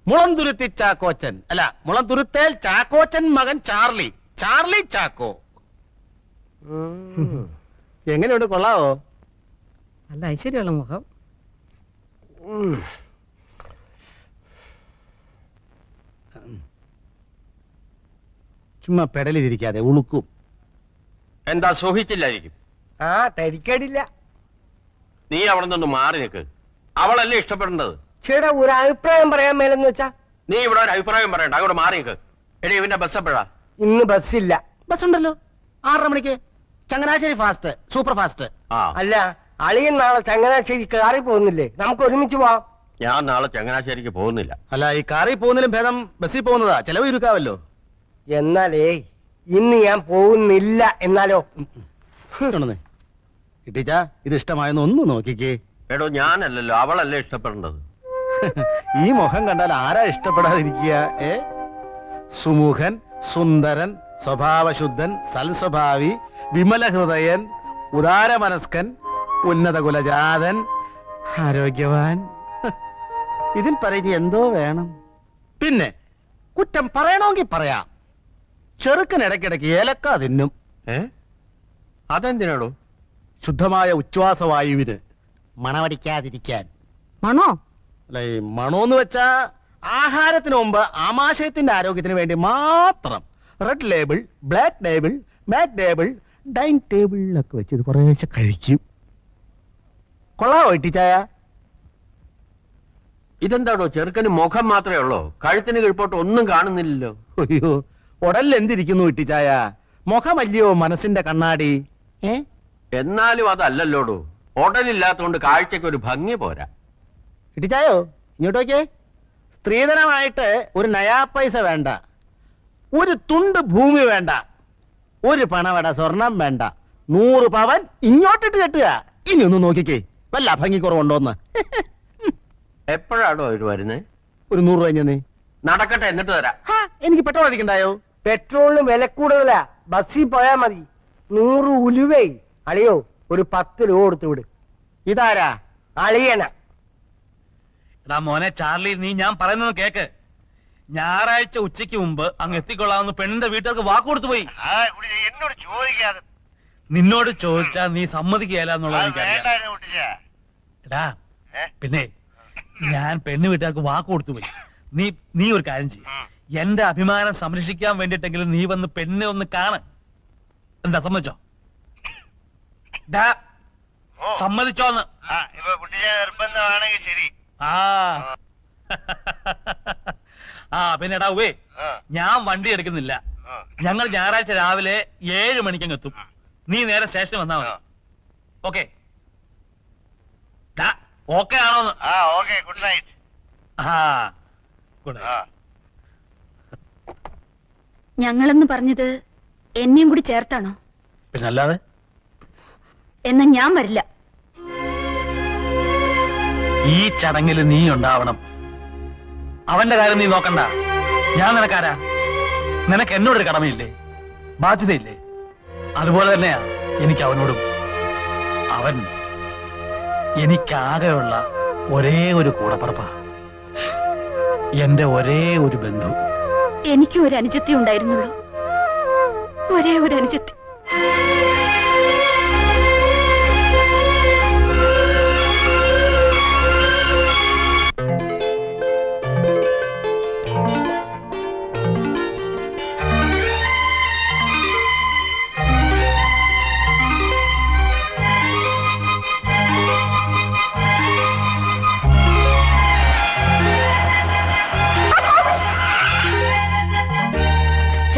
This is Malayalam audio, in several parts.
മുളന്തുരുത്തി ചാക്കോച്ചൻ അല്ല, മുളന്തുരുത്തേൽ ചാക്കോച്ചൻ മകൻ ചാർലി, ചാർലി ചാക്കോ. എങ്ങനെയുണ്ട്, കൊള്ളാവോ? നല്ല ഐശ്വര്യമുള്ള മുഖം. ചുമ്മാ പെടലിരിക്കാതെ ഉളുക്കും. എന്താ സുഖിച്ചില്ലായിരിക്കും? ആ തരിക്കേടില്ല. നീ അവിടെ നിന്ന് മാറി നിൽക്ക്. അവളല്ലേ ഇഷ്ടപ്പെടേണ്ടത്. ചേട്ടാ ഒരു അഭിപ്രായം പറയാൻ മേലെന്ന് വെച്ചാ. നീ ഇവിടെ ഒരു അഭിപ്രായം പറയണ്ട, അങ്ങോട്ട് മാറി നിൽക്ക്. എടി ഇവന്റെ ബസ് എപ്പോഴാ? ഇന്ന് ബസ്സില്ല. ബസ് ഉണ്ടല്ലോ 6:30 മണിക്ക്, ചങ്ങനാശ്ശേരി ഫാസ്റ്റ്, സൂപ്പർ ഫാസ്റ്റ്. അല്ല, അളിയൻ നാളെ ചങ്ങനാശ്ശേരി കാറി പോകുന്നില്ലേ? നമുക്ക് ഒരുമിച്ച് പോവാം. ഞാൻ നാളെ ചങ്ങനാശ്ശേരിക്ക് പോകുന്നില്ല. അല്ല, ഈ കാറിൽ പോകുന്നതിലും ഭേദം ബസ്സിൽ പോകുന്നതാ, ചെലവ് ചുരുക്കാവല്ലോ. എന്നാലേ ഇന്ന് ഞാൻ പോകുന്നില്ല. എന്നാലോ കിട്ടിച്ചാ, ഇത് ഇഷ്ടമായെന്ന് ഒന്ന് നോക്കിക്കേ. എടോ ഞാനല്ലല്ലോ, അവളല്ലേ ഇഷ്ടപ്പെടേണ്ടത്. ഈ മുഖം കണ്ടാൽ ആരാ ഇഷ്ടപ്പെടാതിരിക്കുക? സുമുഖൻ, സുന്ദരൻ, സ്വഭാവശുദ്ധൻ, സൽസ്വഭാവി, വിമല ഹൃദയൻ, ഉദാരമനസ്കൻ, ഉന്നത കുലജാതൻ, ആരോഗ്യവാൻ. ഇതിൽ പറയുക എന്തോ വേണം. പിന്നെ കുറ്റം പറയണമെങ്കിൽ പറയാം. ചെറുക്കൻ ഇടയ്ക്കിടയ്ക്ക് ഏലക്ക തിന്നും. അതെന്തിനാടോ? ശുദ്ധമായ ഉച്ഛ്വാസവായുവിന് മണമടിക്കാതിരിക്കാൻ. മണോ? അല്ല, ഈ മണോന്ന് വെച്ചാ ആഹാരത്തിന് മുമ്പ് ആമാശയത്തിന്റെ ആരോഗ്യത്തിന് വേണ്ടി മാത്രം. റെഡ് ലേബിൾ, ബ്ലാക്ക് ലേബിൾ, മാറ്റ് ലേബിൾ, ഡൈനിങ് ടേബിളിലൊക്കെ വെച്ച് ഇത് കുറേശ്ശെ കഴിക്കും. കൊള്ളാവോ ഇട്ടിച്ചായ? ഇതെന്താടോ, ചെറുക്കന് മുഖം മാത്രമേ ഉള്ളൂ, കഴുത്തിന് കീഴ്പോട്ട് ഒന്നും കാണുന്നില്ലല്ലോ. അയ്യോ, ഉടലിൽ എന്തിരിക്കുന്നു ഇട്ടിച്ചായ? മുഖമല്ലയോ മനസ്സിന്റെ കണ്ണാടി. എന്നാലും അതല്ലല്ലോടോ, ഉടലില്ലാത്തോണ്ട് കാഴ്ചക്ക് ഒരു ഭംഗി പോരാ. ഇട്ടിച്ചായോ, ഇങ്ങോട്ട് നോക്കിയേ. സ്ത്രീധനമായിട്ട് ഒരു നയാ പൈസ വേണ്ട, ഒരു തുണ്ട് ഭൂമി വേണ്ട, ഒരു പണവട സ്വർണം വേണ്ട, 100 പവൻ ഇങ്ങോട്ടിട്ട് കെട്ടുക. ഇനി ഒന്ന് നോക്കിക്കേ, വല്ല ഭംഗിക്കുറവുണ്ടോന്ന്. എപ്പോഴാണോ അവര് വരുന്നേ? ഒരു 100 രൂപ നീ നടക്കട്ടെ, എന്നിട്ട് തരാം. എനിക്ക് പെട്രോൾ അടിക്കണ്ടായോ? പെട്രോളിന് വില കൂടുതലാ, ബസ്സിൽ പോയാ മതി. 100 ഉലുവേ. അളിയോ ഒരു 10 രൂപ കൊടുത്തു വിട്. ഇതാരാ? അളിയന. എടാ മോനെ ചാർലി, നീ ഞാൻ പറയുന്നത് കേക്ക്. ഞായറാഴ്ച ഉച്ചയ്ക്ക് മുമ്പ് അങ്ങ് എത്തിക്കൊള്ളാമെന്ന് പെണ്ണിന്റെ വീട്ടുകാർക്ക് വാക്ക് കൊടുത്തു പോയി. എന്നോട് ചോദിക്കാതെ. നിന്നോട് ചോദിച്ചാ നീ സമ്മതിക്കുകയല്ല എന്നുള്ളത് എനിക്കറിയാം. എടാ പിന്നെ ഞാൻ പെണ്ണ് വീട്ടുകാർക്ക് വാക്ക് കൊടുത്തു പോയി. നീ ഒരു കാര്യം ചെയ്യും, എന്റെ അഭിമാനം സംരക്ഷിക്കാൻ വേണ്ടിട്ടെങ്കിലും നീ വന്ന് പെണ്ണെ ഒന്ന് കാണ്. എന്താ, സമ്മതിച്ചോ? സമ്മതിച്ചോന്ന്? നിർബന്ധമാണെങ്കിൽ ശരി. പിന്നെടാ ഞാൻ വണ്ടി എടുക്കുന്നില്ല. ഞങ്ങൾ ഞായറാഴ്ച രാവിലെ 7 മണിക്കങ്ങ് എത്തും. നീ നേരെ സ്റ്റേഷനിൽ വന്നാ മതി. ഓക്കെ? ഓക്കെ ആണോന്ന്? Good night. Good night. ഞങ്ങളെന്ന് പറഞ്ഞത് എന്നെയും കൂടി ചേർത്താണോ? പിന്നല്ലാതെ. എന്നാ ഞാൻ വരില്ല. ഈ ചടങ്ങിൽ നീ ഉണ്ടാവണം. അവന്റെ കാര്യം നീ നോക്കണ്ട. ഞാൻ നിനക്കാരാ? നിനക്ക് എന്നോടൊരു കടമയില്ലേ, ബാധ്യതയില്ലേ? അതുപോലെ തന്നെയാ എനിക്ക് അവനോടും. അവൻ എനിക്കാകെയുള്ള ഒരേ ഒരു കൂടപ്പറപ്പാ, എന്റെ ഒരേ ഒരു ബന്ധു. എനിക്കും ഒരു അനുജത്തി ഉണ്ടായിരുന്നുള്ളൂ, ഒരേ ഒരു അനുജത്തി.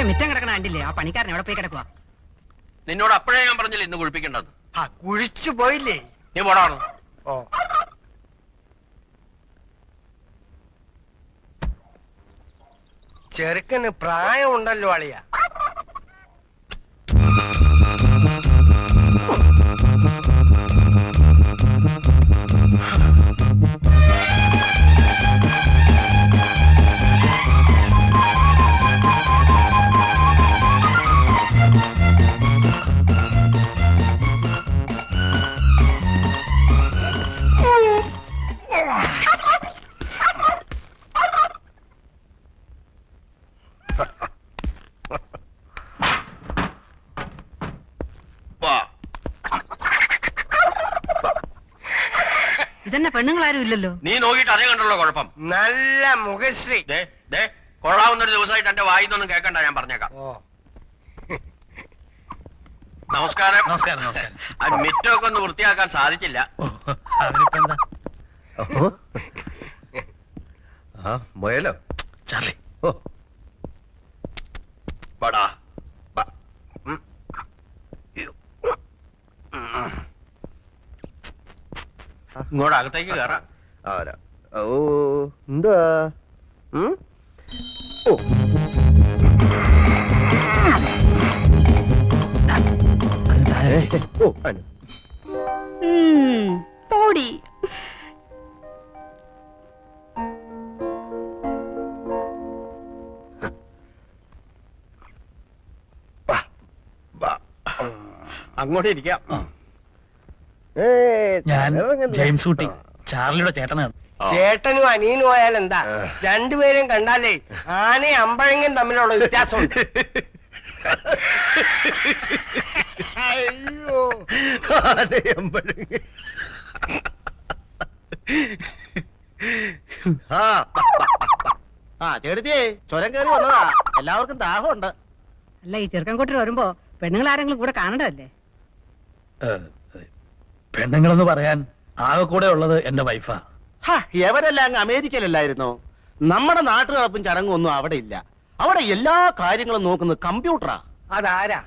മിറ്റം കിടക്കണ കണ്ടില്ലേ? ആ പണിക്കാരൻ എവിടെ പോയി കിടക്കുക? നിന്നോട് അപ്പോഴേ ഞാൻ പറഞ്ഞില്ല ഇന്ന് കുളിപ്പിക്കേണ്ടത്. കുഴിച്ചു പോയില്ലേ? നീ പോടാണ്. ചെറുക്കന് പ്രായമുണ്ടല്ലോ അളിയ. ഇതെന്നെ പെണ്ണുങ്ങളാരും ഇല്ലല്ലോ. നീ നോക്കിയിട്ട് അതേ കണ്ടുള്ള കുഴപ്പം. നല്ല മുഖശ്രീ. ദേ ദേ കൊള്ളാവുന്നൊരു ദിവസമായിട്ട് എന്റെ വായിന്നൊന്നും കേൾക്കണ്ട, ഞാൻ പറഞ്ഞേക്കാം. ഓ നമസ്കാരം. നമസ്കാരം നമസ്കാരം. ആ മിറ്റമൊക്കെ ഒന്ന് വൃത്തിയാക്കാൻ സാധിച്ചില്ല. ഓ, അതിനിപ്പോ എന്താ മുയലോ ചാർലി? ഓ പടാ ഇങ്ങോട്ട് അകത്തേക്ക് കയറാം. ഓ എന്താ ഓ ഓ അനു പോടി. അങ്ങോട്ട് ഇരിക്കാം. ഞാൻ ജെയിംസ് ഊട്ടി, ചാർലിയുടെ ചേട്ടനാണ്. ചേട്ടനും അനിയനും പോയാൽ എന്താ, രണ്ടുപേരും കണ്ടാലേ ആനയും അമ്പഴങ്ങയും തമ്മിലുള്ള വ്യത്യാസമുണ്ട്. അയ്യോ ആ ചേട്ടത്തിയേ ചുരം കയറി വന്നതാ, എല്ലാവർക്കും ദാഹമുണ്ട്. അല്ല, ഈ ചെറുക്കൻകൂട്ടിൽ വരുമ്പോ പെണ്ണുങ്ങൾ ആരെങ്കിലും കൂടെ കാണണ്ടല്ലേ? പെണ്ണുങ്ങളെന്ന് പറയാൻ ആകെ കൂടെ ഉള്ളത് എന്റെ വൈഫാ. എവരെല്ലാം അങ്ങ് അമേരിക്കയിലല്ലായിരുന്നോ? നമ്മുടെ നാട്ടു നടപ്പും ചടങ്ങും ഒന്നും അവിടെ ഇല്ല. അവിടെ എല്ലാ കാര്യങ്ങളും നോക്കുന്നത് കമ്പ്യൂട്ടറാ. അതാരാ?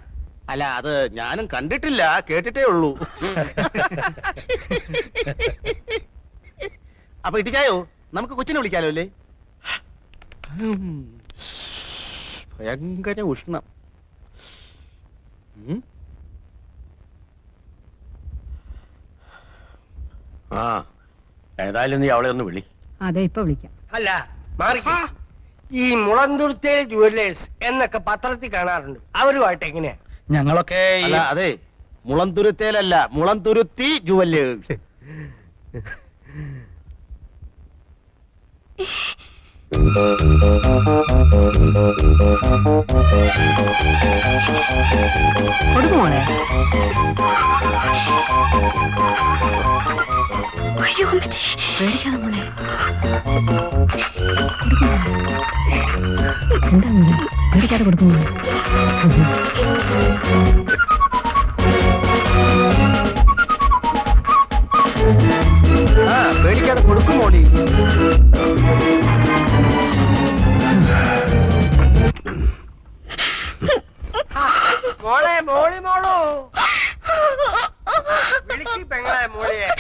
അല്ല, അത് ഞാനും കണ്ടിട്ടില്ല, കേട്ടിട്ടേ ഉള്ളൂ. അപ്പൊ ഇട്ടിച്ചായോ, നമുക്ക് കൊച്ചിനെ വിളിക്കാലോ അല്ലേ? ഭയങ്കര ഉഷ്ണം. ആ ഏതായാലും നീ അവളെ ഒന്ന് വിളി. അതെ, ഇപ്പൊ വിളിക്കാം. അല്ല മാറിക്ക. ഈ മുളന്തുരുത്തേ ജുവല്ലേഴ്സ് എന്നൊക്കെ പത്രത്തിൽ കാണാറുണ്ട്, അവരുമായിട്ട് എങ്ങനെയാ? ഞങ്ങളൊക്കെ അല്ല, അതെ, മുളന്തുരുത്തേലല്ല, മുളന്തുരുത്തി ജുവല്ലേഴ്സ്. കൊടുക്കുമോളെ? അയ്യോ അമ്മച്ചി, പേടിക്കാതെ മോളെ. എന്താ മോളെ, പേടിക്കാതെ കൊടുക്കുമോ? ആ, പേടിക്കാതെ കൊടുക്കും മോളി. മോളെ, മോളി മോളു വിളിക്ക് പെങ്ങളെ, മോളിയെ.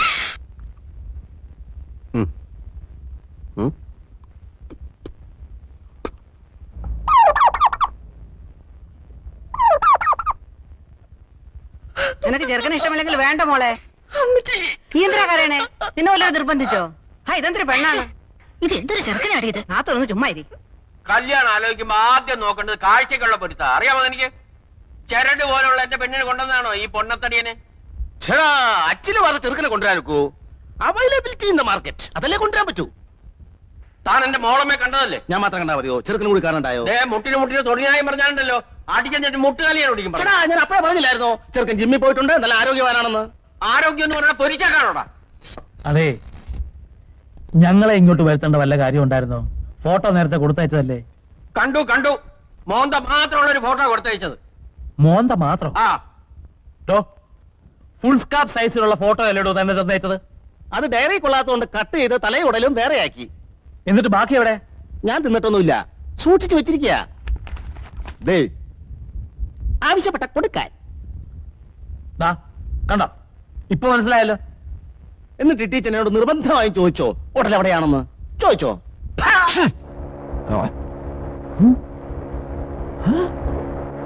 നിനക്ക് ചെറുക്കനെ ഇഷ്ടമില്ലെങ്കിൽ വേണ്ട മോളെ. നീ എന്തിനാ കരയണേ? നിന്നെ വല്ലവരും നിർബന്ധിച്ചോ? ഇതെന്തൊരു പെണ്ണാണ് ഇത് എന്തൊരു ചെറുക്കനാടിയത്? നാത്തൊന്ന് ചുമ്മാ ഇരി. കല്യാണം ആലോചിക്കുമ്പോ ആദ്യം നോക്കേണ്ടത് കാഴ്ചക്കുള്ള പൊരുത്ത. അറിയാമോ എനിക്ക്? ചരട് പോലുള്ള എന്റെ പെണ്ണിനെ കൊണ്ടുവന്നാണോ ഈ പൊണ്ണത്തടിയനെ? ചേടാ, അച്ഛന് പറഞ്ഞ ചെറുക്കനെ കൊണ്ടുവരാൻ നോക്കൂ. അവൈലബിലിറ്റി ഇൻ ദ മാർക്കറ്റ്, അതല്ലേ കൊണ്ടുവരാൻ പറ്റൂ. താൻ എന്റെ മോളമ്മയെ കണ്ടതല്ലേ? ഞാൻ മാത്രം കണ്ടാ മതിയോ? ചെറുക്കനും കൂടി കാണണ്ടായോ? മുട്ടിന് തൊടിയായും പറഞ്ഞാലുണ്ടല്ലോ, അടിച്ചിട്ട് മുട്ടുകാലിയാണ് ഓടിക്കും. ചേട്ടാ, ഞാൻ അപ്പഴേ പറഞ്ഞില്ലായിരുന്നോ ചെറുക്കൻ ജിമ്മിൽ പോയിട്ടുണ്ട്, നല്ല ആരോഗ്യവാനാണെന്ന്? ആരോഗ്യം എന്ന് പറഞ്ഞാൽ പൊരിച്ചാക്കാണോടാ? അതെ, ഞങ്ങളെ ഇങ്ങോട്ട് വരുത്തേണ്ട വല്ല കാര്യം ഉണ്ടായിരുന്നോ? ഫോട്ടോ നേരത്തെ കൊടുത്തയച്ചതല്ലേ? കണ്ടു മോന്ത മാത്രമുള്ള ഒരു ഫോട്ടോ കൊടുത്തയച്ചത്. മോന്ത മാത്രം? ആ ഫുൾ സ്കാർഫ് സൈസിലുള്ള ഫോട്ടോ അല്ലേടോ തന്നെ തന്നയച്ചത്? അത് ഡയറി കൊള്ളാത്തോണ്ട് കട്ട് ചെയ്ത് തലയും ഉടലും വേറെയാക്കി. എന്നിട്ട് ബാക്കി എവിടെ? ഞാൻ തിന്നിട്ടൊന്നുമില്ല, സൂക്ഷിച്ചു വെച്ചിരിക്കുക. ആവശ്യപ്പെട്ട കൊടുക്കാൻ. ദാ കണ്ടോ, ഇപ്പൊ മനസ്സിലായല്ലോ. എന്നിട്ട് ടീച്ചറിനോട് നിർബന്ധമായും ചോദിച്ചോ ഉടലെവിടെയാണെന്ന്? ചോദിച്ചോ?